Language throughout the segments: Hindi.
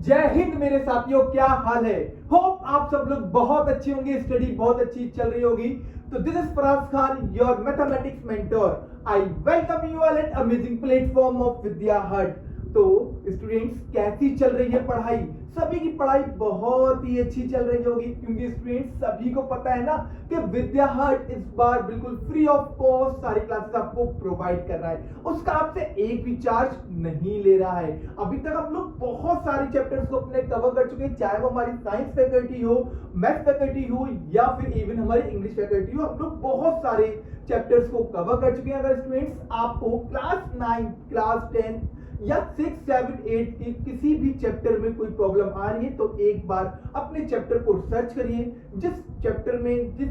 जय हिंद मेरे साथियों, क्या हाल है। होप आप सब लोग बहुत अच्छे होंगे, स्टडी बहुत अच्छी चल रही होगी। तो this is Faraz Khan, your mathematics mentor. I welcome you all at amazing platform of Vidya Hut. तो स्टूडेंट्स, कैसी चल रही है पढ़ाई? सभी की पढ़ाई बहुत ही अच्छी चल रही होगी, क्योंकि स्टूडेंट्स सभी को पता है ना कि विद्या हट इस बार बिल्कुल फ्री ऑफ कॉस्ट सारी क्लासेस आपको प्रोवाइड कर रहा है। उसका आपसे एक भी चार्ज नहीं ले रहा है। अभी तक हम लोग बहुत सारे चैप्टर्स को अपने कवर कर चुके हैं, चाहे वो हमारी साइंस फैकल्टी हो, मैथ फैकल्टी हो, या फिर इवन हमारी इंग्लिश फैकल्टी हो। हम लोग बहुत सारे चैप्टर्स को कवर कर चुके हैं। अगर स्टूडेंट्स आपको क्लास 9, क्लास 10 या 6, 7, 8 की किसी भी चैप्टर में कोई प्रॉब्लम आ रही है, तो एक बार अपने चैप्टर को सर्च करिए। जिस चैप्टर में जिस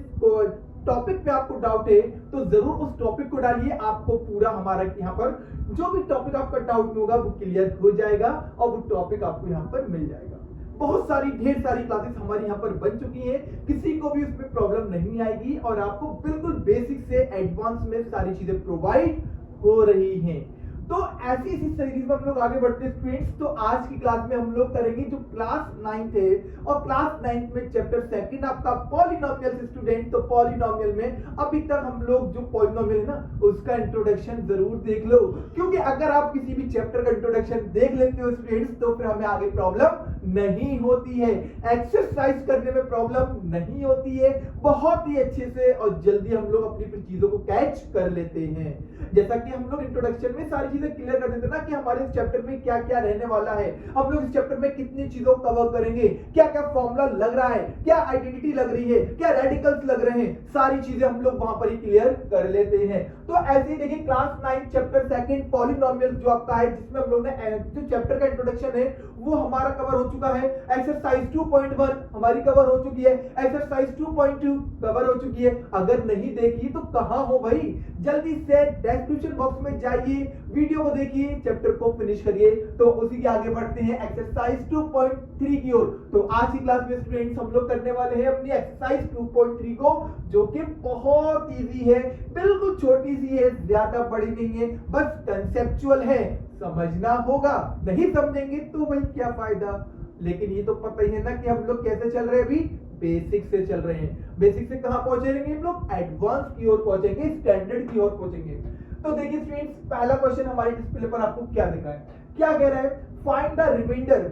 टॉपिक पे आपको डाउट है, तो जरूर उस टॉपिक को डालिए। आपको पूरा हमारा यहाँ पर जो भी टॉपिक आपका डाउट में होगा वो क्लियर हो जाएगा और वो टॉपिक आपको यहाँ पर मिल जाएगा। बहुत सारी ढेर सारी क्लासेस हमारी यहाँ पर बन चुकी हैं, किसी को भी उसमें प्रॉब्लम नहीं आएगी और आपको बिल्कुल बेसिक से एडवांस में सारी चीजें प्रोवाइड हो रही हैं। तो ऐसी इसी सीरीज में हम लोग आगे बढ़ते हैं स्टूडेंट्स। तो आज की क्लास में हम लोग करेंगे जो क्लास 9 है, और क्लास 9 में चैप्टर 2 आपका पॉलिनोमियल स्टूडेंट। तो पॉलिनोमियल में अभी तक हम लोग जो पॉलिनोमियल है ना, उसका इंट्रोडक्शन जरूर देख लो, क्योंकि अगर आप किसी भी चैप्टर का इंट्रोडक्शन देख लेते हो स्टूडेंट्स, तो फिर हमें आगे प्रॉब्लम नहीं होती है, एक्सरसाइज करने में प्रॉब्लम नहीं होती है। बहुत ही अच्छे से और जल्दी हम लोग अपनी चीजों को कैच कर लेते हैं। जैसा कि हम लोग इंट्रोडक्शन में सारी चीजें क्लियर कर देते ना कि हमारे इस चैप्टर में क्या क्या रहने वाला है, हम लोग इस चैप्टर में कितनी चीजों को कवर करेंगे, क्या क्या फॉर्मूला लग रहा है, क्या आइडेंटिटी लग रही है, क्या रेडिकल्स लग रहे हैं, सारी चीजें हम लोग वहां पर ही क्लियर कर लेते हैं। तो ऐसे ही देखिए, क्लास 9 चैप्टर 2 पॉलिनोमियल जो आपका है, जिसमें हम लोग ने जो चैप्टर का इंट्रोडक्शन है वो हमारा कवर हो चुका है। एक्सरसाइज 2.1 हमारी कवर हो चुकी है, एक्सरसाइज 2.2 कवर हो चुकी है। अगर नहीं देखी तो कहां हो भाई, जल्दी से डिस्क्रिप्शन बॉक्स में जाइए, वीडियो को देखिए, चैप्टर को फिनिश करिए। तो उसी के आगे बढ़ते हैं एक्सरसाइज 2.3 की ओर। तो आज की क्लास में स्टूडेंट्स हम लोग करने वाले हैं अपनी एक्सरसाइज 2.3 को, जो कि बहुत इजी है, बिल्कुल छोटी सी है, ज्यादा बड़ी नहीं है, बस कंसेप्चुअल है, समझना होगा। नहीं समझेंगे तो भाई क्या फायदा। लेकिन ये तो पता ही है ना कि हम लोग कैसे चल रहे हैं, अभी बेसिक से चल रहे हैं। बेसिक से कहां पहुंचेंगे हम लोग? एडवांस की ओर पहुंचेंगे, स्टैंडर्ड की ओर पहुंचेंगे। तो देखिए स्टूडेंट्स, पहला क्वेश्चन हमारे डिस्प्ले पर आपको क्या दिख रहा है? क्या कह रहा है? फाइंड द रिमाइंडर,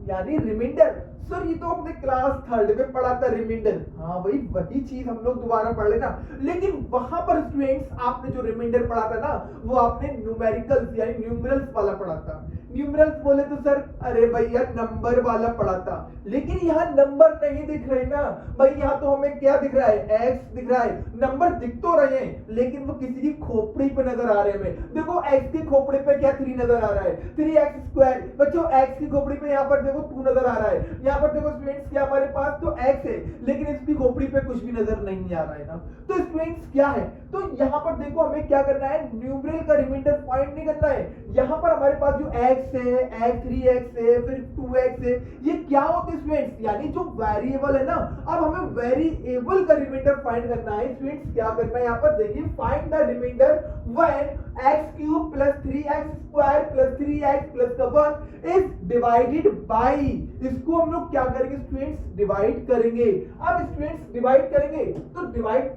यानी रिमाइंडर। सर ये तो हमने क्लास 3 में पढ़ा था रिमाइंडर। हाँ भाई, वही चीज हम लोग दोबारा पढ़ लेना। लेकिन वहां पर स्टूडेंट्स आपने जो रिमाइंडर पढ़ा था ना, वो आपने न्यूमेरिकल्स यानी न्यूमरल्स वाला पढ़ा था। न्यूमरल्स बोले तो सर अरे भैया नंबर वाला पढ़ा था, लेकिन यहाँ नंबर नहीं दिख रहे ना भाई। यहाँ तो हमें क्या दिख रहा है? एक्स दिख रहा है। नंबर दिख तो रहे हैं, लेकिन वो किसी की खोपड़ी पे नजर आ रहे हैं। देखो एक्स की खोपड़ी पे क्या 3 नजर आ रहा है, 3x²। बच्चों एक्स की खोपड़ी पे यहाँ पर देखो 2 नजर आ रहा है। यहाँ पर देखो स्टूडेंट्स, क्या हमारे पास तो एक्स है, लेकिन इसकी खोपड़ी पे कुछ भी नजर नहीं आ रहा है ना। तो स्टूडेंट्स क्या है? तो यहाँ पर देखो हमें क्या करना है, न्यूमरल का रिमाइंडर फाइंड नहीं करना है। यहाँ पर हमारे पास जो एक्स है, एक्स 3x है, फिर 2x है, ये क्या होते हैं स्टूडेंट्स? यानी जो वेरिएबल है ना। अब हमें वेरिएबल का रिमाइंडर फाइंड करना है स्टूडेंट्स। क्या करना है यहाँ पर देखिए, find the remainder when x³ + 3x² + 3x + 1 is divided by. इसको हम लोग क्या करेंगे स्टूडेंट्स? डिवाइड करेंगे। अब स्टूडेंट्स डिवाइड करेंगे तो डिवाइड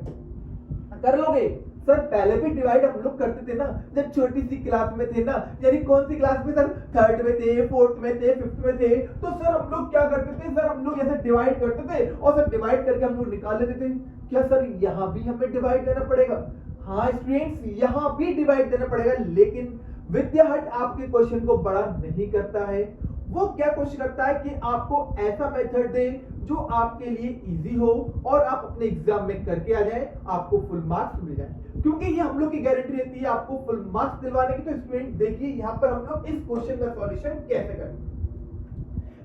कर लोगे? सर पहले भी डिवाइड हम लोग करते थे ना, जब छोटी सी क्लास में थे ना। यानी कौन सी क्लास में सर? 3rd में थे, 4th में थे, 5th में थे। तो सर हम लोग क्या करते थे? सर हम लोग ऐसे डिवाइड करते थे और सर डिवाइड करके हम लोग निकाल लेते थे। क्या सर यहाँ भी हमें डिवाइड देना पड़ेगा? हाँ स्टूडेंट्स, यहाँ भी डिवाइड देना पड़ेगा। लेकिन विद्या हट आपके क्वेश्चन को बड़ा नहीं करता है। वो क्या क्वेश्चन करता है कि आपको ऐसा मेथड दे जो आपके लिए इजी हो और आप अपने एग्जाम में करके आ जाए, आपको फुल मार्क्स मिल जाए। क्योंकि ये हम लोग की गारंटी रहती है आपको फुल मार्क्स दिलवाने की। तो स्टूडेंट देखिए यहाँ पर हम लोग इस क्वेश्चन का सॉल्यूशन कैसे करेंगे।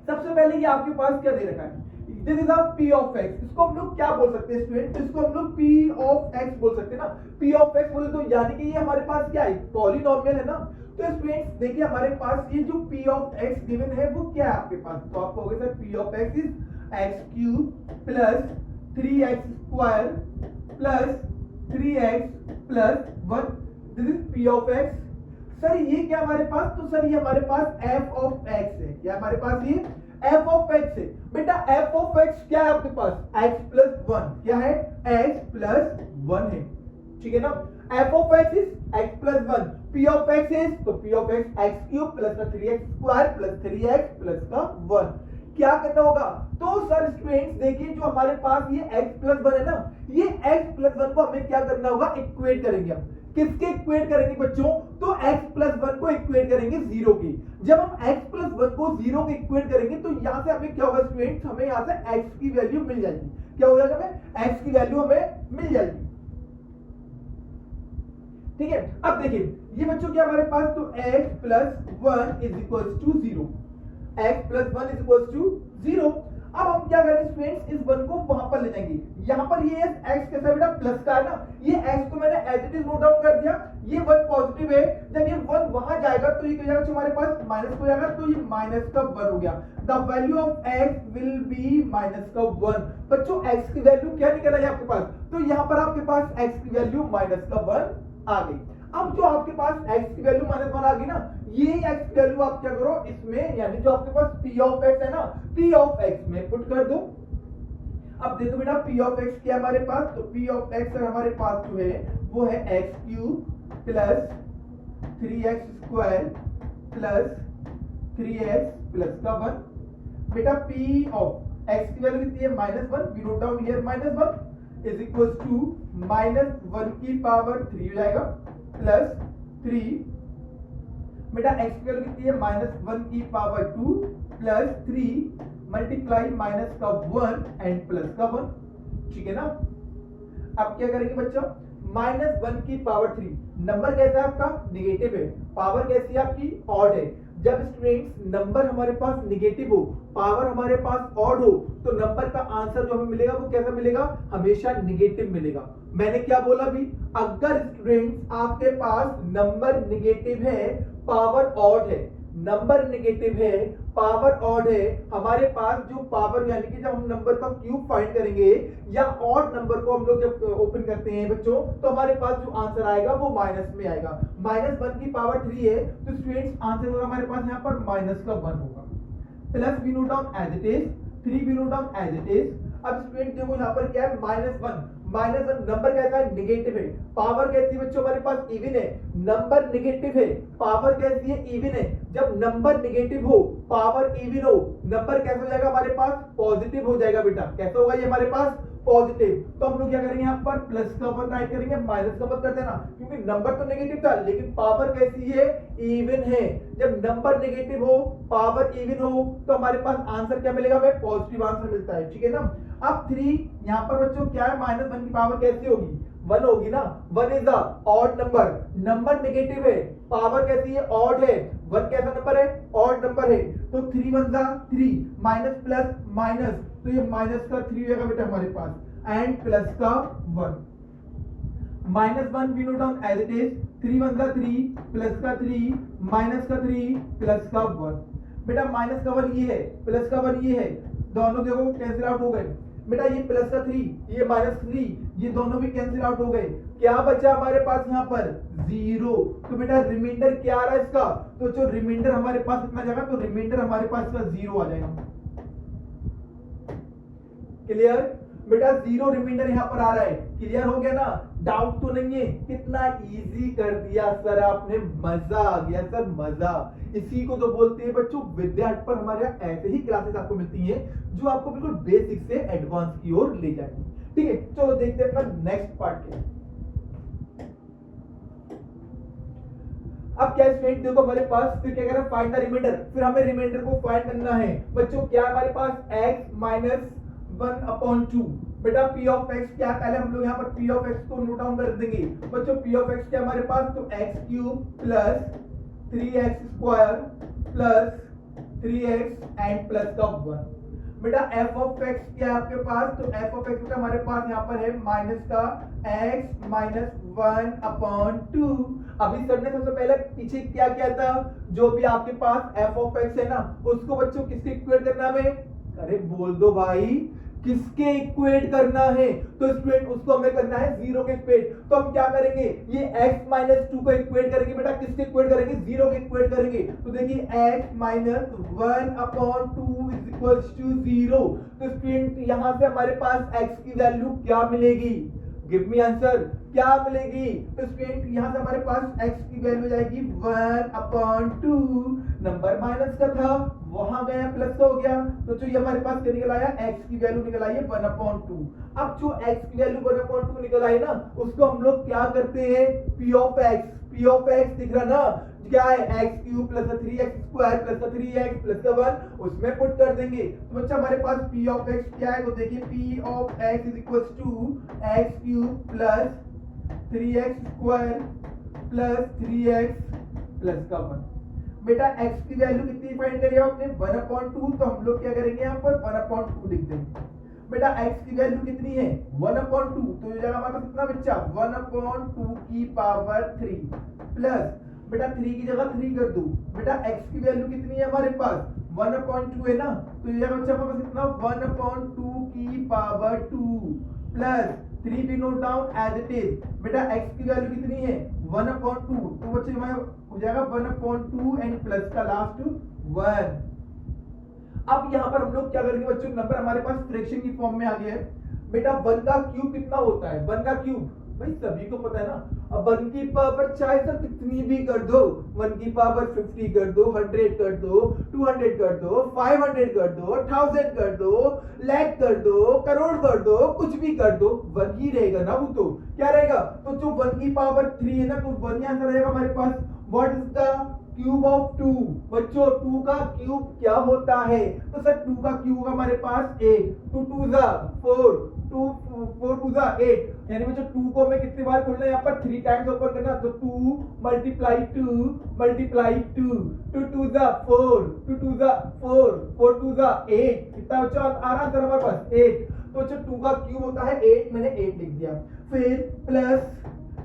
सबसे पहले ये आपके पास क्या दे रखा है? This is a p of x। इसको हम लोग क्या बोल सकते हैं स्टूडेंट? इसको हम लोग p ऑफ x बोल सकते हैं ना। p ऑफ x बोले तो यानी कि ये हमारे पास क्या है? पॉलिनोमियल है ना। तो स्टूडेंट्स देखिए हमारे पास ये जो p ऑफ x गिवन है वो क्या है आपके पास? तो आप कहोगे sir p of x is x³ + 3x² + 3x + 1। This is p of x। Sir ये क्या हमारे पास? तो सर ये हमारे पास f ऑफ x है। क्या हमारे पास ये f ऑफ x है। बेटा f ऑफ x क्या है आपके पास, x प्लस 1, क्या है x प्लस 1 है, ठीक है ना। f of x is x plus 1, p of x is तो p of x x cube plus का 3x square plus 3x plus का 1। क्या करना होगा, तो सर स्टूडेंट्स देखिए जो हमारे पास ये x प्लस 1 है ना, ये x प्लस 1 को हमें क्या करना होगा, इक्वेट करेंगे हम। किसके इक्वेट करेंगे बच्चों, तो x प्लस 1 को इक्वेट करेंगे 0 की। जब हम x प्लस 1 को 0 के इक्वेट करेंगे तो यहां से हमें क्या होगा स्टूडेंट्स, हमें यहां से x की वैल्यू मिल जाएगी। क्या हो जाएगा, हमें x की वैल्यू हमें मिल जाएगी, ठीक है। अब देखिए ये बच्चों क्या हमारे पास, तो x plus 1 is equal to 0, x plus 1 is equal to 0। अब हम क्या करें स्टूडेंट्स, इस 1 को वहां पर ले जाएंगे। यहां पर ये x कैसा बेटा प्लस का है ना, ये x को मैंने as it is note down कर दिया, ये 1 पॉजिटिव है। जब ये 1 वहां जाएगा तो ये क्या जाएगा हमारे पास माइनस हो जाएगा, तो ये माइनस का 1 हो गया। The value of x will be minus का 1। बच्चों x की वैल्यू क्या निकल आई आपके पास, तो यहां पर आपके पास x की वैल्यू माइनस का 1 आ गई। अब जो आपके पास x की वैल्यू माइनस 1 आ गई ना, ये x की वैल्यू आप क्या करो इसमें, यानी जो आपके पास p ऑफ x है ना, p ऑफ x में पुट कर दो। अब देखो बेटा p ऑफ x क्या हमारे पास, तो p ऑफ x हमारे पास जो है वो है x cube plus 3x square plus 3x plus का 1। बेटा p ऑफ x की वैल्यू कितनी है, -1, we note down here -1 is equal to -1 की पावर 3 हो जाएगा प्लस 3। बेटा x की वैल्यू कितनी है, -1 की पावर 2 प्लस 3 मल्टीप्लाई माइनस का 1 एंड प्लस का 1, ठीक है ना। अब क्या करेंगे बच्चों, -1 की पावर 3, नंबर कैसा है आपका, निगेटिव है, पावर कैसी है आपकी, ऑड है। जब स्टूडेंट्स नंबर हमारे पास निगेटिव हो, पावर हमारे पास ऑड हो, तो नंबर का आंसर जो हमें मिलेगा वो कैसा मिलेगा, हमेशा निगेटिव मिलेगा। मैंने क्या बोला भी, अगर स्टूडेंट्स आपके पास नंबर निगेटिव है, पावर ऑड है, नंबर निगेटिव है, पावर ऑड है, हमारे पास जो पावर यानी कि जब हम नंबर का क्यूब फाइंड करेंगे या ऑड नंबर को हम लोग जब ओपन करते हैं बच्चों, तो हमारे पास जो आंसर आएगा वो माइनस में आएगा। -1 की पावर 3 है, तो स्टूडेंट्स आंसर होगा हमारे पास यहाँ पर माइनस का 1 होगा, plus we note down as it is, 3 we note down as it is. अब स्टूडेंट देखो यहाँ पर क्या है, -1 नंबर कैसा है, निगेटिव है, पावर कैसी है बच्चों हमारे पास इवन है, नंबर निगेटिव है, पावर कैसी है, इवन है। जब नंबर निगेटिव हो, पावर इवन हो, नंबर कैसा हो जाएगा हमारे पास, पॉजिटिव हो जाएगा बेटा। कैसा होगा ये हमारे पास, पॉजिटिव। तो हम लोग क्या करेंगे यहाँ पर प्लस का 1 राइट करेंगे, माइनस का 1 कर देना, क्योंकि नंबर तो नेगेटिव था लेकिन पावर कैसी है, इवन है। जब नंबर नेगेटिव हो, पावर इवन हो, तो हमारे पास आंसर क्या मिलेगा, हमें पॉजिटिव आंसर मिलता है, ठीक है ना। अब 3 यहाँ पर बच्चों क्या है, -1 की पावर कैसी होगी, 1 होगी ना, 1 is the odd number, number negative है, पावर कैसी है, ऑड है, 1 कैसा नंबर है, ऑड नंबर है, तो 3 1 जा 3, माइनस प्लस माइनस, तो ये माइनस का 3 होगा बेटा हमारे पास, एंड प्लस का 1, -1 we note down as it is, 3 1 जा 3 प्लस का 3 माइनस का 3 प्लस का 1। बेटा माइनस का 1 ये है, प्लस का 1 ये है, दोनों देखो कैंसिल आउट हो गए। बेटा ये प्लस का 3, ये -3, ये दोनों भी कैंसिल आउट हो गए। क्या बचा हमारे पास यहाँ पर, 0। तो बेटा रिमाइंडर क्या आ रहा है इसका, तो जो रिमाइंडर हमारे पास कितना जाएगा, तो रिमाइंडर हमारे पास इसका 0 आ जाएगा। क्लियर बेटा, 0 रिमाइंडर यहाँ पर आ रहा है, क्लियर हो गया ना, डाउट तो नहीं है। कितना इजी कर दिया सर आपने, मजा आ गया सर, मजा। इसी को तो बोलते हैं बच्चों विद्या हट पर हमारे यहाँ ऐसे ही क्लासेस आपको मिलती हैं जो आपको बिल्कुल बेसिक से एडवांस की ओर ले जाएंगी। ठीक है, चलो देखते हैं अपना नेक्स्ट पार्ट क्या है। अब क्या स्टूडेंट देखो हमारे पास फिर क्या कह रहा है, फाइंड द रिमाइंडर। फिर हमें रिमाइंडर को फाइंड करना है बच्चों। क्या हमारे पास x माइनस 1/2। बेटा p ऑफ x क्या, पहले हम लोग यहाँ पर p ऑफ x को नोट डाउन कर देंगे बच्चों। p ऑफ x क्या हमारे पास, तो x cube plus 3x square plus 3x and plus का 1। बेटा f ऑफ x क्या है आपके पास, तो f ऑफ x हमारे पास यहाँ पर है माइनस का x माइनस 1/2। अभी सर ने सबसे पहले पीछे क्या किया था, जो भी आपके पास f ऑफ x है ना, उसको बच्चों किससे इक्वेट करना है। अरे बोल दो भाई, किसके इक्वेट करना है, तो स्टूडेंट उसको हमें करना है 0 के इक्वेट। तो हम क्या करेंगे, ये x माइनस 2 को इक्वेट करेंगे बेटा, किसके इक्वेट करेंगे, 0 के इक्वेट करेंगे। तो देखिए x minus 1/2 is equals to 0। तो स्टूडेंट यहां से हमारे पास x की वैल्यू क्या मिलेगी, गिव मी आंसर, क्या मिलेगी। तो स्टूडेंट यहां से हमारे पास x की वैल्यू जाएगी 1/2, नंबर माइनस का था वहां गया प्लस का हो गया, तो जो ये हमारे पास क्या निकल आया, x की वैल्यू निकल आई है 1/2। अब जो x की वैल्यू 1/2 निकल आई ना, उसको हम लोग क्या करते हैं, p ऑफ x दिख रहा ना, क्या है x cube plus 3x square plus 3x plus 1, उसमें पुट कर देंगे। तो बच्चा हमारे पास p ऑफ x क्या है, तो देखिए p of x is equals to x cube plus 3x square plus 3x plus 1। बेटा x की वैल्यू कितनी फाइंड करी आपने, 1/2, तो हम लोग क्या करेंगे यहाँ पर 1/2 लिख देंगे। बेटा x की वैल्यू कितनी है 1/2, तो ये जाएगा हमारे पास कितना बच्चा 1/2 की पावर 3 प्लस, बेटा 3 की जगह 3 कर दो, बेटा x की वैल्यू कितनी है हमारे पास 1/2 है ना, तो ये जाएगा बच्चा हमारे पास कितना 1/2 की पावर 2 प्लस 3 भी note down as it is. बेटा x की वैल्यू कितनी है 1/2, तो बच्चे हमारा हो जाएगा 1/2 एंड प्लस का लास्ट 1। अब यहां पर हम लोग क्या करेंगे बच्चों, नंबर हमारे पास फ्रैक्शन की फॉर्म में आ गया है। बेटा 1 का क्यूब कितना होता है, 1 का क्यूब भाई सभी को पता है ना, अब 1 की पावर चाहे सर कितनी भी कर दो, 1 की पावर 50 कर दो, 100 कर दो, 200 कर दो, 500 कर दो, 1000 कर दो, लाख कर दो, करोड़ कर दो, कुछ भी कर दो, 1 ही रहेगा ना, वो तो क्या रहेगा। तो जो 1 की पावर 3 है ना, तो 1 यहां से रहेगा हमारे पास। What is the cube of 2, बच्चों 2 का क्यूब क्या होता है, तो सर 2 का क्यूब होगा हमारे पास 8, 2 2 जा 4, 2 4 2 जा 8, यानी बच्चों 2 को हमें कितनी बार खोलना है यहाँ पर 3 टाइम्स ऊपर करना, तो 2 मल्टीप्लाई 2 मल्टीप्लाई 2, 2 2 जा 4, 2 2 जा 4, 4 2 जा 8, कितना बच्चा आ रहा है हमारे पास 8। तो बच्चों 2 का क्यूब होता है 8, मैंने 8 लिख दिया, फिर प्लस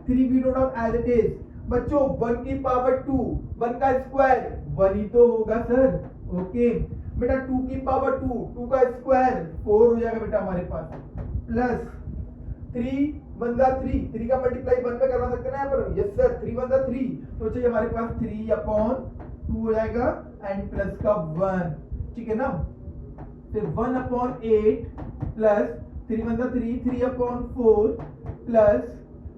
3 भी note out as it is. बच्चों 1 की पावर 2, 1 का स्क्वायर 1 ही तो होगा सर, ओके। बेटा 2 की पावर 2, 2 का स्क्वायर 4 हो जाएगा बेटा हमारे पास, प्लस 3 1 जा 3, 3 का मल्टीप्लाई 1 पे करवा सकते हैं ना यहाँ पर, यस सर 3 1 जा 3, तो चाहिए हमारे पास 3/2 हो जाएगा एंड प्लस का 1, ठीक है ना। फिर 1/8 प्लस 3 1 जा 3, 3/4 प्लस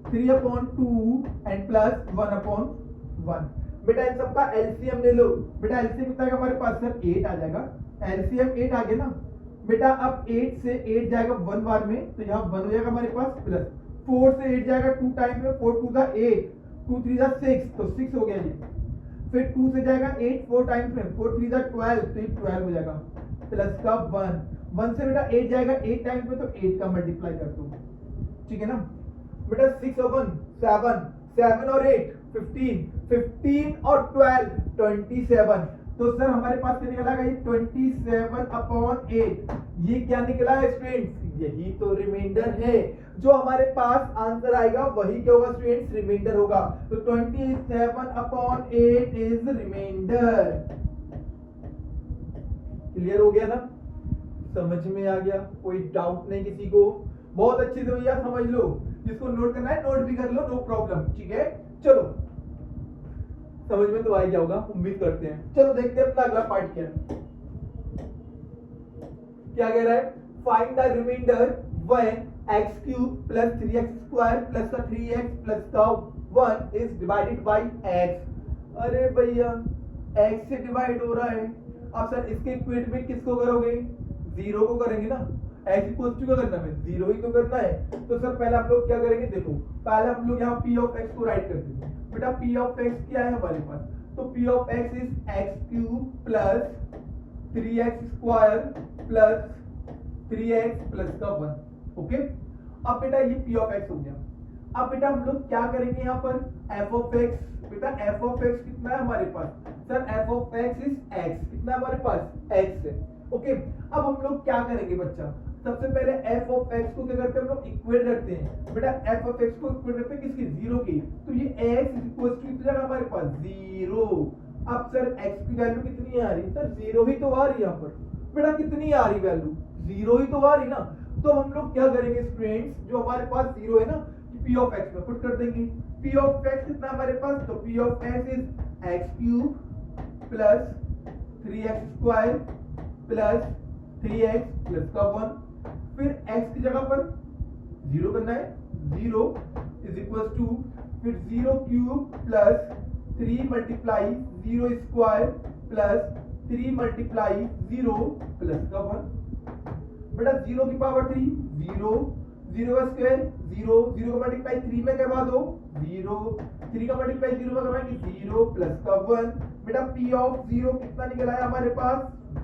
3/2 एंड प्लस 1/1। बेटा इन सबका एलसीएम ले लो, बेटा एलसीएम कितना आएगा हमारे पास सर 8 आ जाएगा, एलसीएम 8 आ गया ना। बेटा अब 8 से 8 जाएगा 1 बार में, तो यहाँ 1 हो जाएगा हमारे पास, प्लस 4 से 8 जाएगा 2 टाइम्स में, 4 2 जा 8, 2 3 जा 6, तो 6 हो गया ये। फिर 2 से जाएगा 8 4 टाइम्स में, 4 3 जा 12, तो ये 12 हो जाएगा, प्लस का 1। 1 से बेटा 8 जाएगा 8 टाइम्स में, तो 8 का मल्टीप्लाई कर दो, ठीक है ना। बेटा 6 और 1 7, 7 और 8 15, 15 और 12 27, तो सर हमारे पास क्या निकला ये 27/8, ये क्या निकला है स्टूडेंट्स, यही तो रिमाइंडर है, जो हमारे पास आंसर आएगा वही क्या होगा स्टूडेंट्स, रिमाइंडर होगा। तो 27/8 इज रिमाइंडर। क्लियर हो गया ना, समझ में आ गया, कोई डाउट नहीं किसी को, बहुत अच्छे से भैया समझ लो, जिसको नोट करना है नोट भी कर लो, नो प्रॉब्लम, ठीक है। चलो समझ में तो आ गया होगा, उम्मीद करते हैं। चलो देखते हैं अपना अगला पार्ट क्या है, क्या कह रहा है, find the remainder when x cube plus 3x square plus का 3x प्लस का 1 इज डिवाइडेड बाय x। अरे भैया x से डिवाइड हो रहा है, अब सर इसके इक्वेट में किसको करोगे, 0 को करेंगे ना, x इक्वल्स टू क्या करना है 0 ही तो करना है। तो सर पहले हम लोग क्या करेंगे, देखो पहले हम लोग यहाँ p ऑफ x को राइट करते हैं। बेटा p ऑफ x क्या है हमारे पास, तो p of x is x cube plus 3x square plus 3x plus का 1, ओके। अब बेटा ये p ऑफ x हो गया। अब बेटा हम लोग क्या करेंगे यहाँ पर f ऑफ x, बेटा f ऑफ x कितना है हमारे पास, sir f of x is x, कितना हमारे पास x है, ओके। अब हम लोग क्या करेंगे बच्चा, सबसे पहले f ऑफ x को क्या करते हैं हम लोग इक्वेट करते हैं। बेटा f ऑफ x को इक्वेट करते हैं किसकी, 0 की, तो ये x इज इक्वल टू कितना जाएगा हमारे पास 0। अब सर x की वैल्यू कितनी आ रही है, सर 0 ही तो आ रही है यहाँ पर। बेटा कितनी आ रही वैल्यू, जीरो ही तो आ रही ना। तो हम लोग क्या करेंगे स्टूडेंट्स, जो हमारे पास जीरो है ना, पी ऑफ एक्स में पुट कर देंगे। पी ऑफ एक्स कितना हमारे पास, तो P of x is x cube plus 3x square plus 3x plus का 1। फिर x की जगह पर जीरो करना है, जीरो इज इक्वल टू फिर 0 cube plus 3 multiply 0 square plus 3 multiply 0 plus का 1। बेटा 0 की पावर 3 0, 0 का स्क्वायर 0, 0 का मल्टीप्लाई 3 में करवा दो 0, 3 का मल्टीप्लाई 0 में करवाएंगे 0 प्लस का 1। बेटा p ऑफ 0 कितना निकल आया हमारे पास,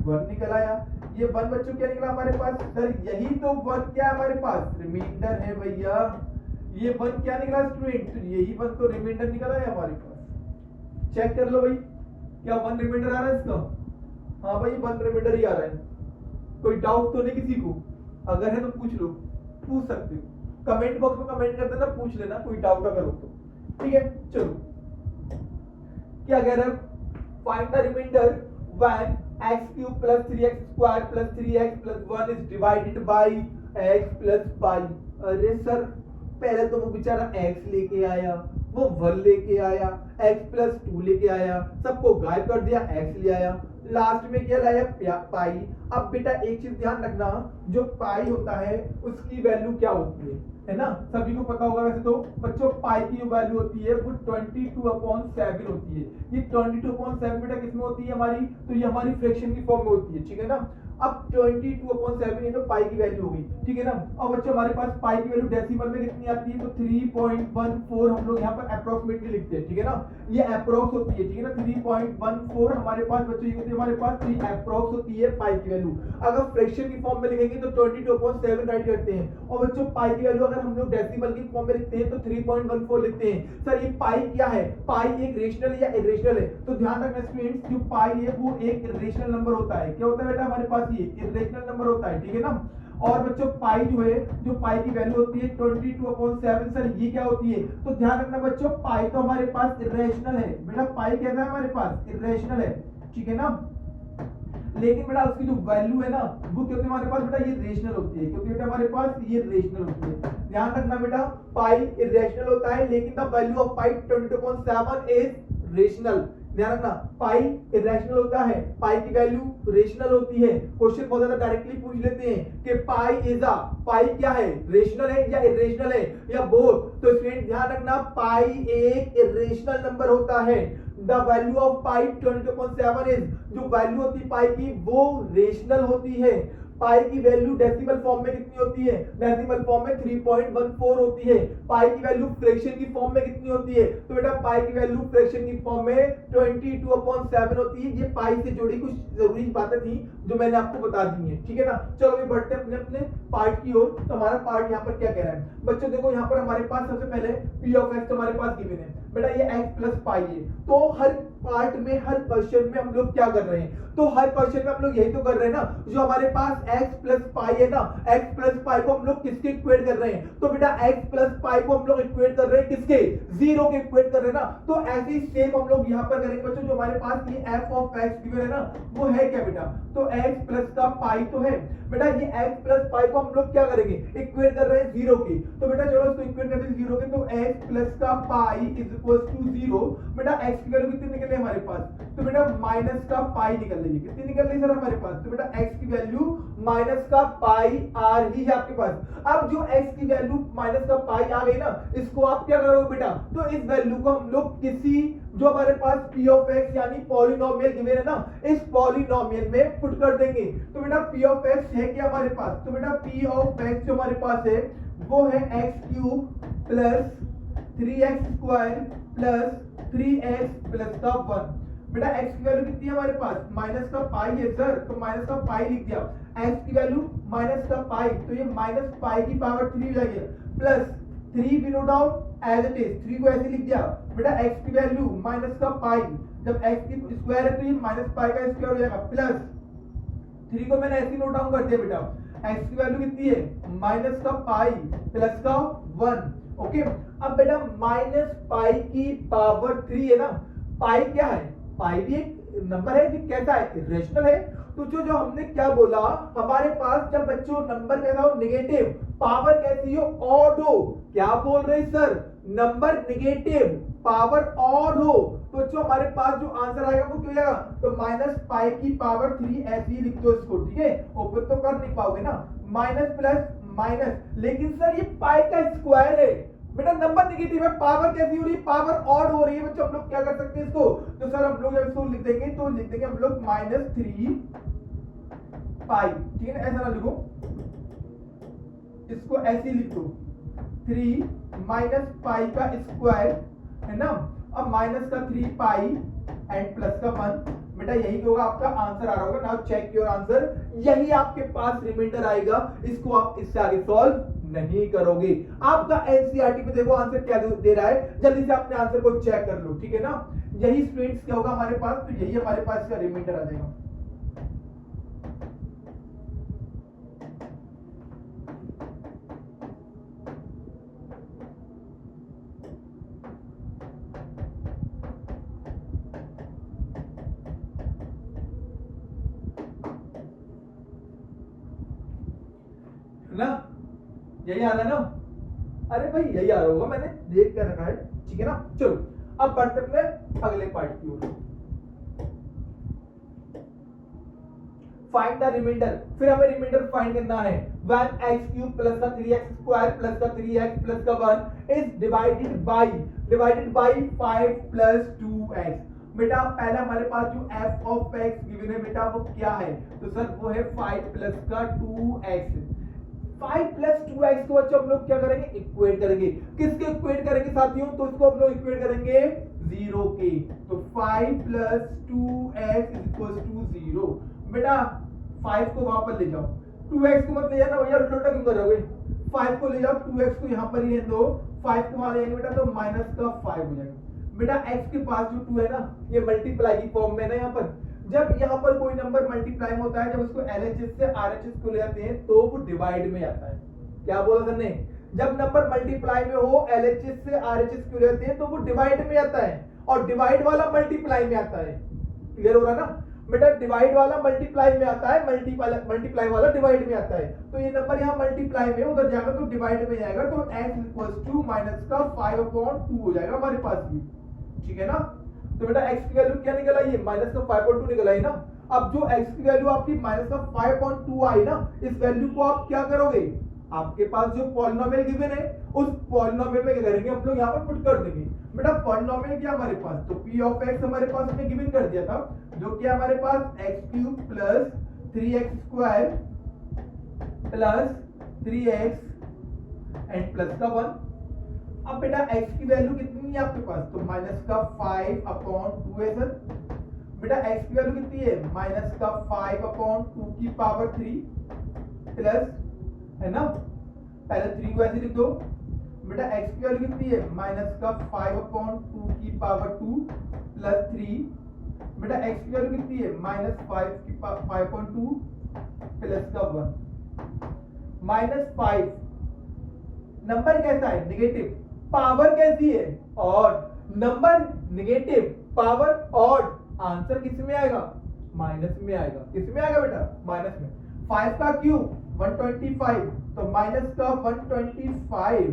1 निकल आया। ये 1 बच्चों क्या निकला हमारे पास, सर यही तो 1 क्या है हमारे पास, रिमाइंडर है भैया। ये 1 क्या निकला स्टूडेंट, तो यही 1 तो रिमाइंडर निकल आया हमारे पास। चेक कर लो भाई, क्या 1 रिमाइंडर आ रहा है इसका, हाँ भाई 1 रिमाइंडर ही आ रहा है। कोई डाउट तो नहीं किसी को, अगर है तो पूछ लो, पूछ सकते हो कमेंट बॉक्स में कमेंट कर देना, पूछ लेना कोई डाउट अगर हो तो, ठीक है। चलो क्या कह रहा है, find the remainder when x cube plus 3x square plus 3x plus 1 is divided by x plus pi. अरे सर पहले तो वो बेचारा x लेके आया, वो 1 लेके आया, x प्लस 2 लेके आया, सबको गायब कर दिया, x ले आया, लास्ट में क्या लाया पाई। अब बेटा एक चीज ध्यान रखना, जो पाई होता है उसकी वैल्यू क्या होती है ना, सभी को पता होगा वैसे तो बच्चों, पाई की जो वैल्यू होती है वो 22/7 होती है। ये 22/7 बेटा किसमें होती है हमारी, तो ये हमारी फ्रैक्शन की फॉर्म में होती है, ठीक है ना। अब 22/7 ये तो पाई की वैल्यू हो गई, ठीक है ना। अब बच्चों हमारे पास पाई की वैल्यू डेसिमल में कितनी आती है, तो 3.14 हम लोग यहाँ पर अप्रोक्सीमेटली लिखते हैं, ठीक है ना। ये अप्रोक्स होती है, ठीक है ना, 3.14 हमारे पास बच्चों ये होती है, हमारे पास 3 अप्रोक्स होती है पाई की वैल्यू। अगर फ्रैक्शन की फॉर्म में लिखेंगे तो 22/7 राइट करते हैं, और बच्चों पाई की वैल्यू अगर हम लोग डेसिमल की फॉर्म में लिखते हैं तो 3.14 लिखते हैं। सर ये पाई क्या है, पाई एक रेशनल या इरेशनल है, तो ध्यान रखना स्टूडेंट्स, जो पाई है वो एक इरेशनल नंबर होता है। क्या होता है बेटा हमारे पास, ये इरेशनल नंबर होता है, ठीक है ना। और बच्चों पाई जो है, जो पाई की वैल्यू होती है 22/7, सर ये क्या होती है, तो ध्यान रखना बच्चों, पाई तो हमारे पास इरेशनल है बेटा, पाई कैसा है हमारे पास, इरेशनल है, ठीक है ना। लेकिन बेटा उसकी जो वैल्यू है ना वो क्या होती है हमारे पास बेटा, ये रेशनल होती है, क्योंकि बेटा हमारे पास ये रेशनल होती है। ध्यान रखना बेटा, पाई इरेशनल होता है लेकिन the value of pi 22/7 is rational. ध्यान रखना, पाई इरेशनल होता है, पाई की वैल्यू रेशनल होती है। क्वेश्चन बहुत ज्यादा डायरेक्टली पूछ लेते हैं कि पाई इज अ, पाई क्या है, रेशनल है या इरेशनल है या बोथ। तो स्टूडेंट ध्यान रखना, पाई एक इरेशनल नंबर होता है। The value of pi 22/7 is, जो वैल्यू होती है पाई की वो रेशनल होती है। पाई की वैल्यू डेसिमल फॉर्म में कितनी होती है, डेसिमल फॉर्म में 3.14 होती है। पाई की वैल्यू फ्रैक्शन की फॉर्म में कितनी होती है, तो बेटा पाई की वैल्यू फ्रैक्शन की फॉर्म में 22/7 होती है। ये पाई से जुड़ी कुछ जरूरी बातें थी जो मैंने आपको बता दी है, ठीक है ना। चलो अभी बढ़ते हैं अपने अपने पार्ट की ओर। तो हमारा पार्ट यहाँ पर क्या कह रहा है बच्चों, देखो यहाँ पर हमारे पास सबसे पहले पी ऑफ एक्स हमारे पास गिवन है बेटा, ये एक्स प्लस पाई है। तो हर पार्ट में, हर क्वेश्चन में हम लोग क्या कर रहे हैं, तो हर क्वेश्चन में हम लोग यही तो कर रहे हैं ना, जो हमारे पास x प्लस पाई है ना, x प्लस पाई को हम लोग किसके इक्वेट कर रहे हैं, तो बेटा x प्लस पाई को हम लोग इक्वेट कर रहे हैं किसके, जीरो के इक्वेट कर रहे हैं ना। तो ऐसे ही सेम हम लोग यहाँ पर करेंगे बच्चों, जो हमारे पास ये f ऑफ x गिवन है ना, वो है क्या बेटा, तो x प्लस का पाई तो है बेटा, ये x प्लस पाई को हम लोग क्या करेंगे, इक्वेट कर रहे हैं जीरो की। तो बेटा चलो इसको इक्वेट करते हैं जीरो के, तो x प्लस का pi is equal to zero. बेटा x की वैल्यू कितनी निकले हमारे पास, तो बेटा माइनस का पाई निकल रही है, कितनी निकल रही है सर हमारे पास, तो बेटा x की वैल्यू माइनस का पाई आ रही है आपके पास। अब जो x की वैल्यू माइनस का पाई आ गई ना, इसको आप क्या करोगे बेटा, तो इस वैल्यू को हम लोग किसी जो हमारे पास p ऑफ x यानी पॉलिनोमियल गिवन है ना, इस पॉलिनोमियल में पुट कर देंगे। तो बेटा p ऑफ x है क्या हमारे पास, तो बेटा p ऑफ x जो हमारे पास है वो है x cube plus 3x square plus 3x plus का 1। बेटा x की वैल्यू कितनी है हमारे पास, माइनस का पाई है सर, तो माइनस का पाई लिख दिया। x की वैल्यू माइनस का पाई, तो ये माइनस पाई की पावर 3 लगे, प्लस 3 भी note down as it is, 3 को ऐसे लिख दिया। बेटा x की वैल्यू माइनस का पाई, जब x की स्क्वायर है तो ये माइनस पाई का स्क्वायर हो जाएगा, प्लस 3 को मैंने ऐसे नोट डाउन कर दिया बेटा। x की वैल्यू कितनी है, माइनस का पाई प्लस का 1। ओके, अब बेटा माइनस पाई की पावर 3 है ना, पाई क्या है, पाई भी एक नंबर है कि कैसा है, रेशनल है। तो जो जो हमने क्या बोला, हमारे पास जब बच्चों नंबर कैसा हो, नेगेटिव, पावर कैसी हो, ऑड हो। क्या बोल रहे sir, number negative, power odd हो, तो जो हमारे पास जो आंसर आएगा वो क्या आएगा, तो माइनस पाई की पावर 3 ऐसे ही लिख दो इसको, ठीक है। ऊपर तो कर नहीं पाओगे ना, माइनस प्लस माइनस, लेकिन सर ये पाई का स्क्वायर है बेटा, नंबर नेगेटिव है, पावर कैसी हो रही है, पावर ऑड हो रही है बच्चों। हम लोग क्या कर सकते हैं इसको, तो सर हम लोग जब इसको लिख देंगे तो लिख देंगे हम लोग माइनस 3 पाई, ठीक है, ऐसा ना लिखो, इसको ऐसे ही लिख दो, 3 माइनस पाई का स्क्वायर है ना, अब माइनस का 3 पाई एंड प्लस का 1, बेटा यही होगा आपका आंसर आ रहा होगा। नाउ चेक योर आंसर, यही आपके पास रिमाइंडर आएगा, इसको आप इससे आगे सॉल्व नहीं करोगे। आपका एनसीईआरटी पे देखो आंसर क्या दे रहा है, जल्दी से अपने आंसर को चेक कर लो, ठीक है ना। यही स्टूडेंट्स क्या होगा हमारे पास, तो यही हमारे पास इसका रिमाइंडर आ जाएगा। ना यही आ रहा है ना, अरे भाई यही आ रहा होगा, मैंने देख कर रखा है, ठीक है ना। चलो अब बढ़ते हैं अगले पार्ट की ओर। फाइंड द रिमाइंडर, फिर हमें रिमाइंडर फाइंड करना है। 1x³ प्लस का 3x² प्लस का 3x प्लस का 1 is divided by 5 plus 2x। बेटा पहला हमारे पास जो f ऑफ x गिवन है बेटा वो क्या है, तो सर वो है 5 प्लस का 2x। 5 प्लस 2x को बच्चों हम लोग क्या करेंगे, इक्वेट करेंगे। किसके इक्वेट करेंगे साथियों, तो इसको हम लोग इक्वेट करेंगे 0 के, तो 5 प्लस 2x इक्वल्स टू 0। बेटा 5 को वहां पर ले जाओ, 2x को मत ले जाना भैया, उल्टा क्यों कर रहे हो, 5 को ले जाओ, 2x को यहां पर ही रहने दो, 5 को वहां ले जाएंगे बेटा तो माइनस का 5 हो जाएगा। बेटा x के पास जो 2 है ना, ये मल्टीप्लाई की फॉर्म में ना, यहाँ पर जब यहाँ पर कोई नंबर मल्टीप्लाई होता है, जब उसको LHS से RHS को ले जाते हैं तो वो डिवाइड में आता है। क्या बोला सर ने, जब नंबर मल्टीप्लाई में हो LHS से RHS को ले जाते हैं तो वो डिवाइड में आता है, और डिवाइड वाला मल्टीप्लाई में आता है। क्लियर हो रहा ना बेटा, डिवाइड वाला मल्टीप्लाई में आता है, मल्टीप्लाई वाला डिवाइड में आता है। तो ये नंबर यहाँ मल्टीप्लाई में उधर जाएगा तो डिवाइड में जाएगा, तो x इक्वल्स टू माइनस का 5/2 हो जाएगा हमारे पास भी, ठीक है ना। तो बेटा x की वैल्यू क्या निकल आई है, माइनस का 5/2 निकल आई ना। अब जो x की वैल्यू आपकी माइनस का 5/2 आई ना, इस वैल्यू को आप क्या करोगे, आपके पास जो पॉलिनोमियल गिवन है उस पॉलिनोमियल में क्या करेंगे हम लोग यहाँ पर पुट कर देंगे। बेटा पॉलिनोमियल क्या हमारे पास, तो p ऑफ x हमारे पास में गिवन कर दिया था, जो कि हमारे पास x³ plus 3x² plus 3x and plus का 1। अब बेटा x की वैल्यू कितनी है आपके पास, तो माइनस का 5/2 है सर। बेटा x की वैल्यू कितनी है, माइनस का 5/2 की पावर 3 प्लस, है ना, पहले 3 को ऐसे लिख दो। बेटा x की वैल्यू कितनी है, माइनस का 5/2 की पावर 2 प्लस 3। बेटा x की वैल्यू कितनी है, माइनस 5/2 प्लस का 1। -5 नंबर कैसा है, नेगेटिव, पावर कैसी है, odd. Number negative, power odd, answer किस में आएगा, माइनस में आएगा। किस में आएगा बेटा, माइनस में। 5 का क्यूब 125, तो माइनस का 125।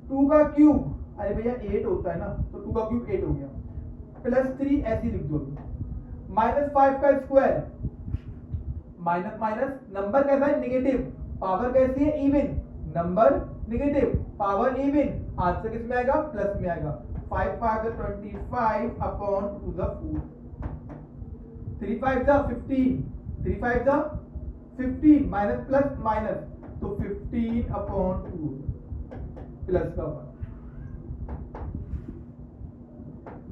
2 का क्यूब, अरे भैया 8 होता है ना, तो 2 का क्यूब 8 हो गया, प्लस 3 ऐसे लिख दो। -5 का स्क्वायर, माइनस माइनस, नंबर कैसा है, नेगेटिव, पावर कैसी है, even, number negative, power even, answer किस में आएगा, प्लस में आएगा। 5 5 25/2 3 5 15, 3 5 15, माइनस प्लस माइनस, तो 15/2 प्लस का 1।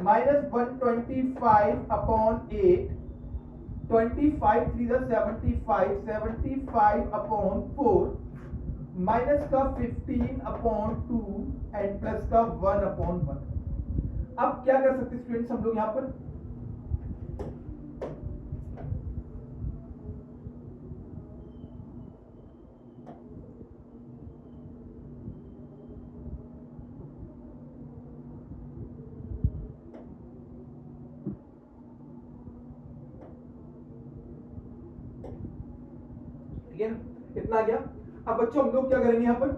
-125/8, 25 3 75, 75/4, माइनस का 15/2 एंड प्लस का 1/1। अब क्या कर सकते स्टूडेंट्स हम लोग यहां पर, ठीक है ना, इतना आ गया। अब बच्चों हम लोग क्या करेंगे यहाँ पर,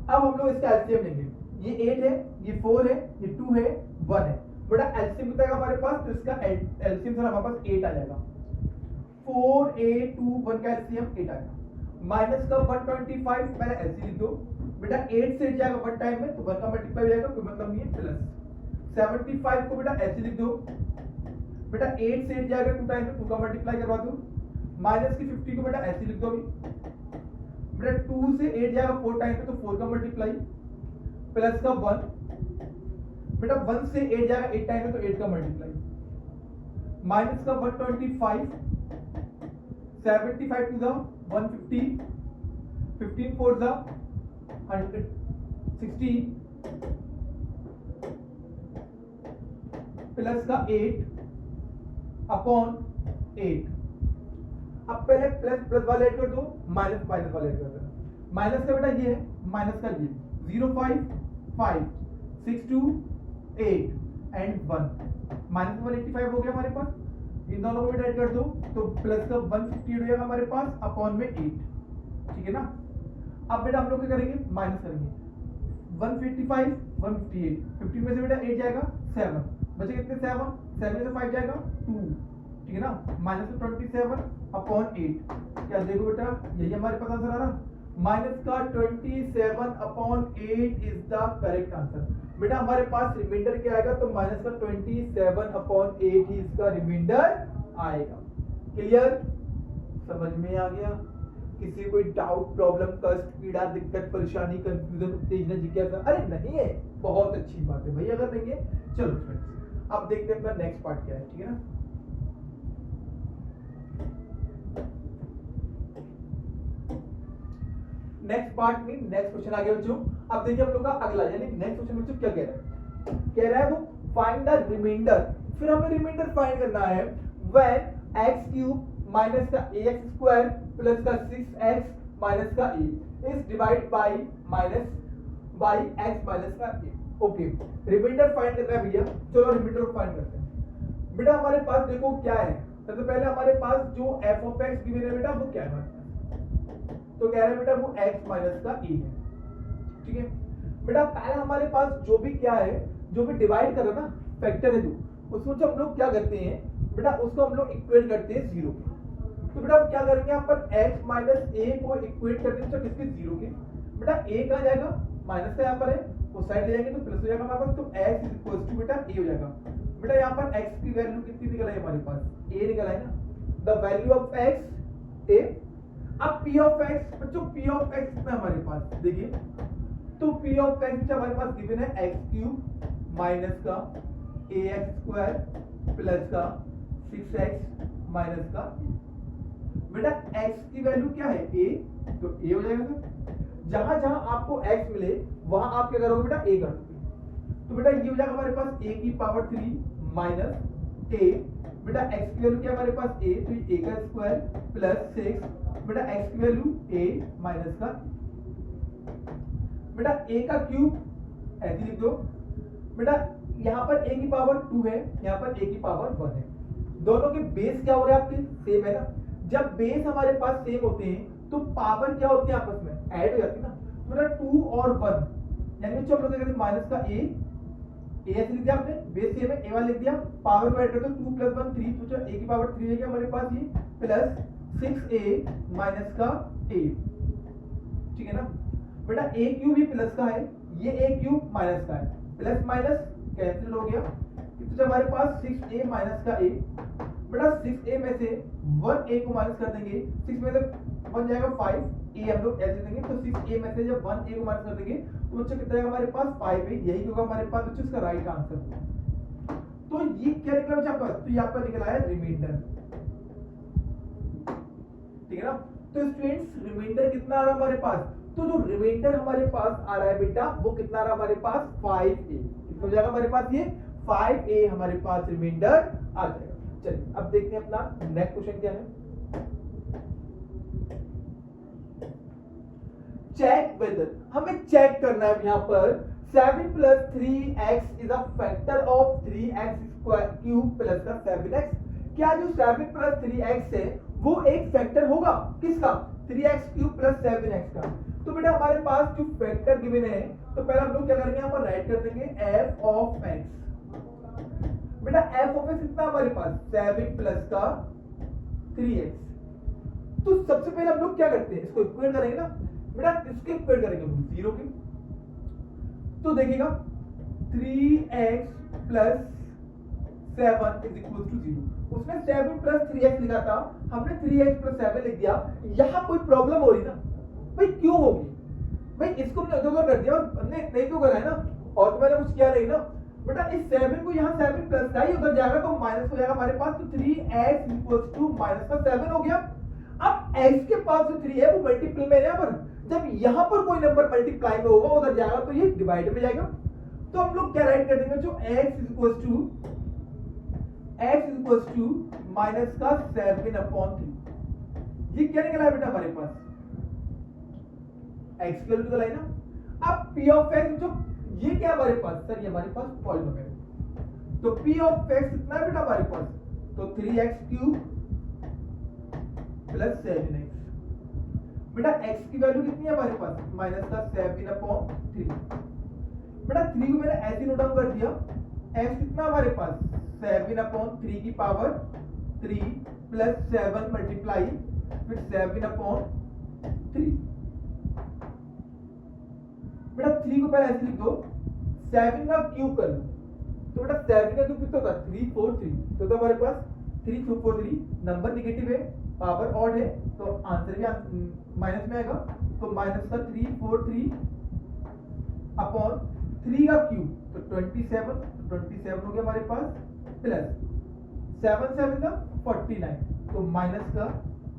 अब हम लोग इसका एलसीएम लेंगे। ये 8 है, ये 4 है, ये 2 है, 1 है। बेटा एलसीएम कितना है हमारे पास, तो इसका एलसीएम सर हमारे पास 8 आ जाएगा। 4 8 2 1 का एलसीएम 8 आ गया। माइनस का 125 पहले एलसीएम लिख दो। बेटा 8 से जाएगा 1 टाइम में तो 1 का मल्टीप्लाई हो जाएगा, कोई मतलब नहीं है, प्लस 75 को बेटा एलसीएम लिख दो। बेटा 8 से जाएगा 2 टाइम में, 2 का मल्टीप्लाई करवा दो। माइनस की 50 को बेटा एलसीएम लिख दो अभी। बेटा 2 से 8 जाएगा 4 टाइम में तो 4 का मल्टीप्लाई प्लस का 1। बेटा 1 से 8 जाएगा 8 टाइम में तो 8 का मल्टीप्लाई माइनस का 125 75 टू द 150 15 4 द 100 16 प्लस का 8 अपॉन 8। अब पहले प्लस प्लस वाले ऐड कर दो, माइनस माइनस वाले ऐड कर दो। माइनस का बेटा ये है, माइनस का ये 0 5 5 6 2 8 एंड 1 माइनस 185 हो गया हमारे पास। इन दोनों को बेटा ऐड कर दो तो प्लस का 158 हो जाएगा हमारे पास अपॉन में 8, ठीक है ना। अब बेटा हम लोग क्या करेंगे, माइनस करेंगे 155 158 15 में से बेटा 8 जाएगा 7 बचे कितने 7 7 में से 5 जाएगा 2, ठीक है ना। माइनस 27 अपॉन 8 क्या देखो बेटा यही हमारे पास आंसर आ रहा। माइनस का 27 upon 8 is the correct answer. बेटा हमारे पास रिमाइंडर क्या आएगा, तो माइनस का 27 अपॉन 8 ही इसका रिमाइंडर आएगा। क्लियर, समझ में आ गया। किसी कोई डाउट प्रॉब्लम कष्ट पीड़ा दिक्कत परेशानी कंफ्यूजन उत्तेजना जिज्ञासा, अरे नहीं है, बहुत अच्छी बात है भाई अगर नहीं है। चलो फ्रेंड्स अब देखते हैं अपना नेक्स्ट पार्ट क्या है, ठीक है ना। नेक्स्ट पार्ट में नेक्स्ट क्वेश्चन आ गया बच्चों। अब देखिए हम लोग का अगला यानी नेक्स्ट क्वेश्चन बच्चों क्या कह रहा है, कह रहा है वो फाइंड द रिमाइंडर। फिर हमें रिमाइंडर फाइंड करना है व्हेन x क्यूब माइनस का ax स्क्वायर प्लस का 6x माइनस का a is divide by minus by x minus का a। ओके रिमाइंडर फाइंड करना है भैया, चलो रिमाइंडर फाइंड करते हैं। बेटा हमारे पास देखो क्या है, सबसे पहले हमारे पास जो f ऑफ x गिवन है बेटा वो क्या है, तो कह रहे हैं बेटा वो x माइनस का e है, ठीक है। बेटा पहले हमारे पास जो भी क्या है, जो भी डिवाइड कर रहा ना फैक्टर है जो, उसको जब हम लोग क्या करते हैं बेटा, उसको हम लोग इक्वेट करते हैं 0 के। तो बेटा हम क्या करेंगे यहाँ पर x माइनस a को इक्वेट करते हैं किसके 0 के। बेटा a कहाँ जाएगा, माइनस का यहाँ पर है, उस साइड ले जाएंगे तो प्लस हो जाएगा हमारे पास, तो x इज इक्वल टू बेटा a हो जाएगा। बेटा यहाँ पर x की वैल्यू कितनी निकल आई हमारे पास, a निकल आई ना, the value of x a। अब p ऑफ x बच्चों, p ऑफ x कितना हमारे पास देखिए, तो p ऑफ x हमारे पास गिवन है x क्यूब माइनस का ax स्क्वायर प्लस का 6x माइनस का a। बेटा x की वैल्यू क्या है a, तो a हो जाएगा सर। जहां जहां आपको x मिले वहां आप क्या करोगे बेटा a कर दोगे, तो बेटा ये हो जाएगा हमारे पास a की पावर 3 माइनस a। बेटा x की वैल्यू क्या हमारे पास a, तो a का स्क्वायर प्लस 6 बेटा x की वैल्यू a माइनस का बेटा a का क्यूब ऐसे लिख दो। बेटा यहाँ पर a की पावर 2 है, यहाँ पर a की पावर 1 है, दोनों के बेस क्या हो रहे हैं आपके सेम है ना। जब बेस हमारे पास सेम होते हैं तो पावर क्या होती है आपस में ऐड हो जाती है ना। तो बेटा 2 और 1 यानी बच्चों हम लोग क्या करेंगे माइनस का a ऐसे लिख दिया आपने, बेस सेम है a वाला लिख दिया, पावर को ऐड कर दो 2 + 1 3, तो a की पावर 3 है क्या हमारे पास ये प्लस 6a माइनस का a, ठीक है ना। बेटा a क्यूब भी प्लस का है, ये a क्यूब माइनस का है, प्लस माइनस कैंसिल हो गया, तो हमारे पास 6a माइनस का a। बेटा 6a में से 1a को माइनस कर देंगे, 6 में से 1 जाएगा 5a हम लोग ऐसे देंगे, तो 6a में से जब 1a को माइनस कर देंगे तो बच्चों कितना आएगा हमारे पास 5a, यही होगा हमारे पास बच्चों इसका राइट आंसर। तो ये क्या निकला बच्चा आपका, तो ये आपका निकला है रिमाइंडर, ठीक है ना। तो स्टूडेंट्स रिमाइंडर कितना आ रहा है हमारे पास, तो जो रिमाइंडर हमारे पास आ रहा है बेटा वो कितना आ रहा है हमारे पास 5a, कितना हो जाएगा हमारे पास ये 5a हमारे पास रिमाइंडर आ जाएगा। चलिए अब देखते हैं अपना नेक्स्ट क्वेश्चन क्या है। चेक वेदर, हमें चेक करना है यहाँ पर 7 + 3x is a factor of 3x square cube plus का 7x। क्या जो 7 + 3x है वो एक फैक्टर होगा किसका 3x क्यूब प्लस 7x का। तो बेटा हमारे पास जो फैक्टर गिवन है तो पहले हम लोग क्या करेंगे यहाँ पर राइट कर देंगे f ऑफ x। बेटा f ऑफ x कितना हमारे पास 7 प्लस का 3x। तो सबसे पहले हम लोग क्या करते हैं इसको इक्वेट करेंगे ना बेटा इसके इक्वेट करेंगे 0 के। तो देखिएगा 3x plus 7 is equal to 0। उसने 7 प्लस 3x लिखा था हमने 3x प्लस 7 लिख दिया। यहां कोई प्रॉब्लम हो रही ना भाई क्यों होगी भाई इसको हमने उधर कर दिया हमने नहीं तो करा है ना और तो मैंने कुछ किया नहीं ना बेटा इस 7 को यहाँ 7 प्लस का ही उधर जाएगा तो माइनस हो जाएगा हमारे पास। तो 3x इक्वल्स टू माइनस का 7 हो गया। अब x के पास जो 3 है वो मल्टीपल में है यहाँ पर जब यहाँ पर कोई नंबर मल्टीप्लाई में होगा उधर जाएगा तो ये डिवाइड में जाएगा। तो हम लोग क्या राइट कर देंगे जो x इक्वल्स टू माइनस का 7/3। ये क्या निकला है बेटा हमारे पास x की वैल्यू निकल आई ना। अब p ऑफ x जो ये क्या हमारे पास सर ये हमारे पास पॉलिनोमियल। तो p ऑफ x कितना है बेटा हमारे पास तो 3x क्यूब प्लस 7x। बेटा x की वैल्यू कितनी है हमारे पास माइनस का 7/3। बेटा 3 को मैंने ऐसे नोट डाउन कर दिया x कितना हमारे पास 7/3 की पावर 3 प्लस 7 मल्टीप्लाई फिर 7/3। बेटा 3 को पहले ऐसे लिख दो 7 का क्यूब कर लो तो बेटा 7 का क्यूब कितना होगा 343। तो हमारे पास 343 नंबर नेगेटिव है पावर ऑड है तो आंसर भी माइनस में आएगा। तो माइनस का 343 अपॉन 3 का क्यूब तो 27 हो गया हमारे पास प्लस 7 7 का 49 तो माइनस का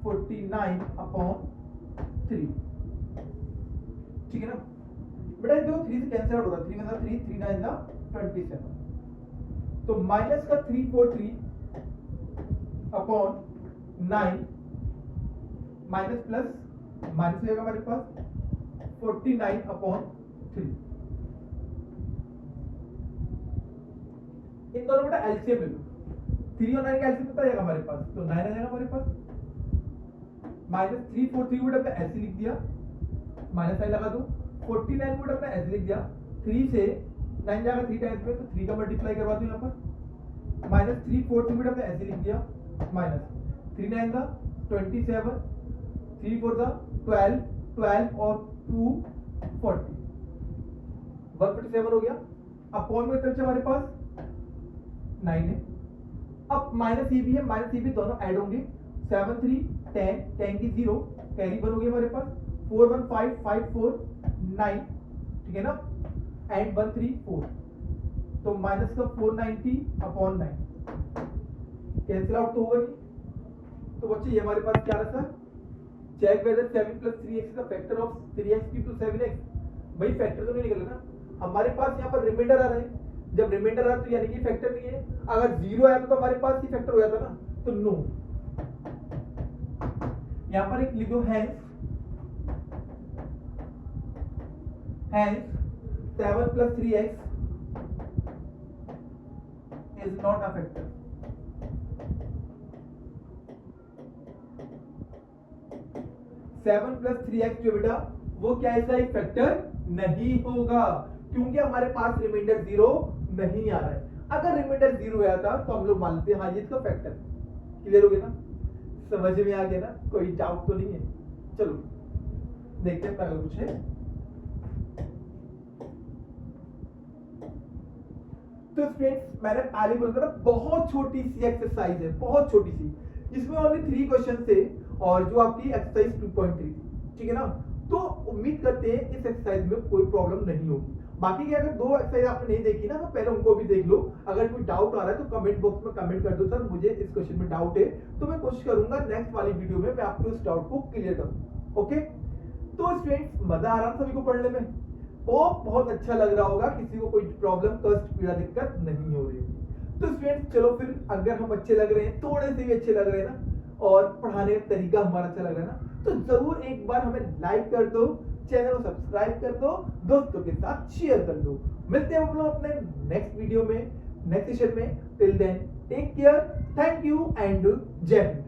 49 अपॉन 3। ठीक है ना बेटा देखो 3 से कैंसिल आउट होगा 3 में 3 3 9 का 27 तो माइनस का 343 अपॉन 9 माइनस प्लस माइनस हो जाएगा हमारे पास 49 अपॉन 3। इन दोनों बेटा एलसीएम ले लो 3 और 9 का एलसीएम कितना आएगा हमारे पास तो 9 आ जाएगा हमारे पास माइनस 343 को बेटा ऐसे लिख दिया माइनस साइन लगा दो 49 को अपना ऐसे लिख दिया 3 से 9 जाएगा 3 टाइम्स में तो 3 का मल्टीप्लाई करवा दो यहाँ पर माइनस 343 को अपना ऐसे लिख दिया माइनस 3 9 का 27 3 4 का 12 और 2 40 157 हो गया। अपॉन में तरफ से हमारे पास 9 है। अब माइनस ये भी है माइनस ये भी दोनों ऐड होंगे 7 3 10 10 की 0 कैरी 1 हो गया हमारे पास 4 1 5 5 4 9 ठीक है ना एंड 1 3 4 तो माइनस का 490 अपॉन 9 कैंसिल आउट तो होगा नहीं। तो बच्चे ये हमारे पास क्या रहा चेक वेदर 7 प्लस 3x का फैक्टर ऑफ 3x की टू 7x भाई फैक्टर तो नहीं निकला ना हमारे पास यहाँ पर रिमाइंडर आ रहा है। जब रिमाइंडर आ रहा है तो यानी कि फैक्टर नहीं है। अगर 0 आया तो हमारे पास ही फैक्टर हो जाता ना तो नो। यहाँ पर एक लिख दो hence 7 plus 3x is not a factor। Seven plus 3x जो बेटा वो क्या ऐसा एक फैक्टर नहीं होगा क्योंकि हमारे पास रिमाइंडर 0 नहीं आ रहा है। अगर रिमाइंडर 0 आया था तो हम लोग मानते हैं हाँ ये इसका फैक्टर। क्लियर हो गया ना समझ में आ गया ना कोई डाउट तो नहीं है। चलो देखते हैं अगर कुछ है तो स्टूडेंट्स मैंने पहले बोला था बहुत छोटी सी एक्सरसाइज है बहुत छोटी सी जिसमें ओनली 3 क्वेश्चन थे और जो आपकी एक्सरसाइज 2.3 ठीक है ना। तो उम्मीद करते हैं इस एक्सरसाइज में कोई प्रॉब्लम नहीं होगी। बाकी की अगर 2 एक्सरसाइज आपने नहीं देखी ना तो पहले उनको भी देख लो। अगर कोई डाउट आ रहा है तो कमेंट बॉक्स में कमेंट कर दो सर मुझे इस क्वेश्चन में डाउट है तो मैं कोशिश करूंगा नेक्स्ट वाली वीडियो में मैं आपके उस डाउट को क्लियर करूं। ओके तो स्टूडेंट्स मजा आ रहा है सभी को पढ़ने में बहुत अच्छा लग रहा होगा किसी को कोई प्रॉब्लम कष्ट पीड़ा दिक्कत नहीं हो रही होगी। तो स्टूडेंट्स चलो फिर अगर हम अच्छे लग रहे हैं थोड़े से भी अच्छे लग रहे हैं ना और पढ़ाने का तरीका हमारा अच्छा लग रहा है ना तो जरूर एक बार हमें लाइक कर दो चैनल को सब्सक्राइब कर दो दोस्तों के साथ शेयर कर दो। मिलते हैं हम लोग अपने नेक्स्ट वीडियो में नेक्स्ट सेशन में। Till then take care thank you and जय हिंद।